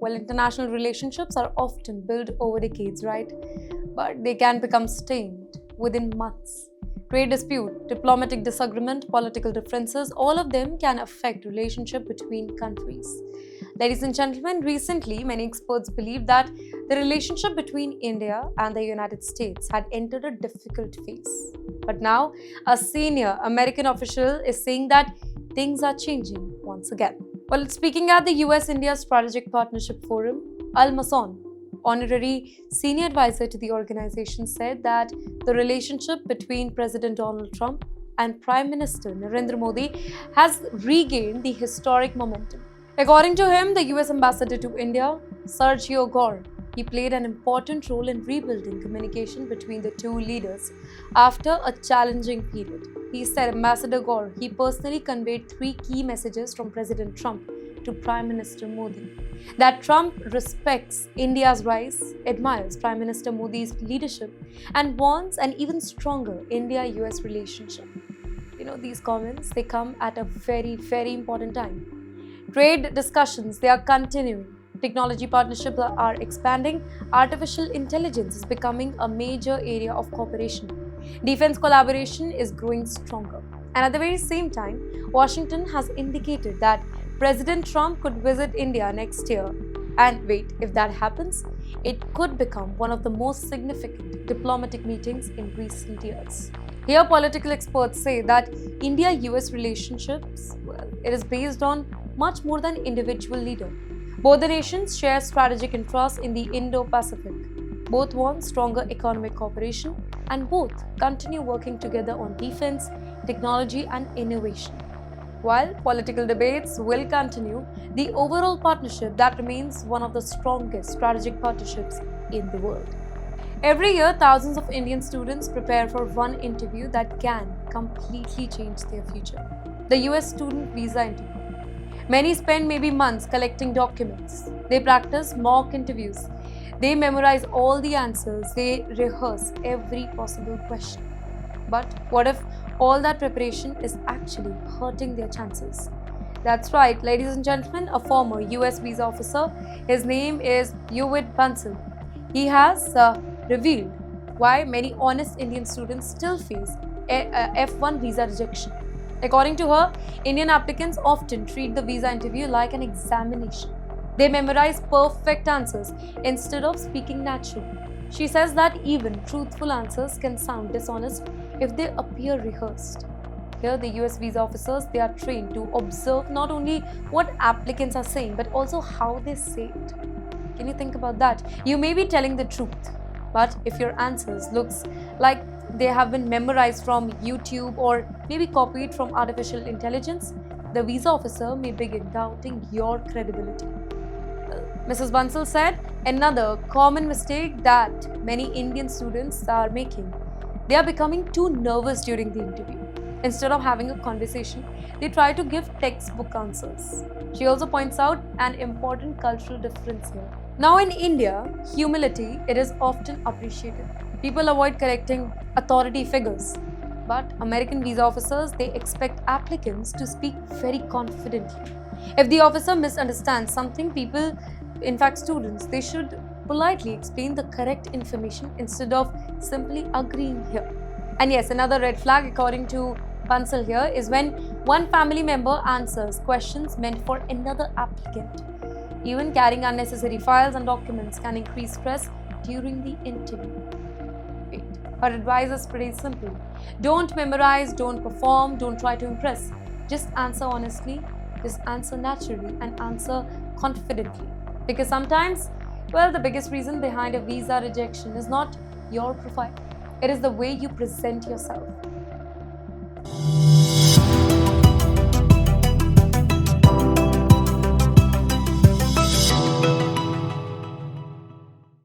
Well, international relationships are often built over decades, right? But they can become stained within months. Trade dispute, diplomatic disagreement, political differences, all of them can affect relationship between countries. Ladies and gentlemen, recently many experts believe that the relationship between India and the United States had entered a difficult phase. But now, a senior American official is saying that things are changing once again. Well, speaking at the US India Strategic Partnership Forum, Al Mason, honorary senior advisor to the organization, said that the relationship between President Donald Trump and Prime Minister Narendra Modi has regained the historic momentum. According to him, the US ambassador to India, Sergio Gore, he played an important role in rebuilding communication between the two leaders after a challenging period. He said Ambassador Gore, he personally conveyed three key messages from President Trump to Prime Minister Modi. That Trump respects India's rise, admires Prime Minister Modi's leadership, and wants an even stronger India-US relationship. These comments, they come at a very, very important time. Trade discussions, they are continuing. Technology partnerships are expanding. Artificial intelligence is becoming a major area of cooperation. Defense collaboration is growing stronger. And at the very same time, Washington has indicated that President Trump could visit India next year. And wait, if that happens, it could become one of the most significant diplomatic meetings in recent years. Here, political experts say that India-US relationships, it is based on much more than individual leader. Both the nations share strategic interests in the Indo-Pacific. Both want stronger economic cooperation, and both continue working together on defense, technology, and innovation. While political debates will continue, the overall partnership that remains one of the strongest strategic partnerships in the world. Every year, thousands of Indian students prepare for one interview that can completely change their future. The US student visa interview. Many spend maybe months collecting documents. They practice mock interviews. They memorize all the answers. They rehearse every possible question. But what if all that preparation is actually hurting their chances? That's right, ladies and gentlemen, a former US visa officer, his name is Yovid Bansal. He has revealed why many honest Indian students still face F1 visa rejection. According to her, Indian applicants often treat the visa interview like an examination. They memorize perfect answers instead of speaking naturally. She says that even truthful answers can sound dishonest if they appear rehearsed. Here, the US visa officers, they are trained to observe not only what applicants are saying, but also how they say it. Can you think about that? You may be telling the truth, but if your answers looks like they have been memorized from YouTube or maybe copied from artificial intelligence, the visa officer may begin doubting your credibility. Mrs. Bansal said another common mistake that many Indian students are making, they are becoming too nervous during the interview. Instead of having a conversation, they try to give textbook answers. She also points out an important cultural difference here. Now in India, humility, it is often appreciated. People avoid correcting authority figures. But American visa officers, they expect applicants to speak very confidently. If the officer misunderstands something, people, in fact students, they should politely explain the correct information instead of simply agreeing here. And yes, another red flag according to Bansal here is when one family member answers questions meant for another applicant. Even carrying unnecessary files and documents can increase stress during the interview. Wait, her advice is pretty simple. Don't memorize, don't perform, don't try to impress. Just answer honestly, just answer naturally, and answer confidently. Because sometimes, the biggest reason behind a visa rejection is not your profile. It is the way you present yourself.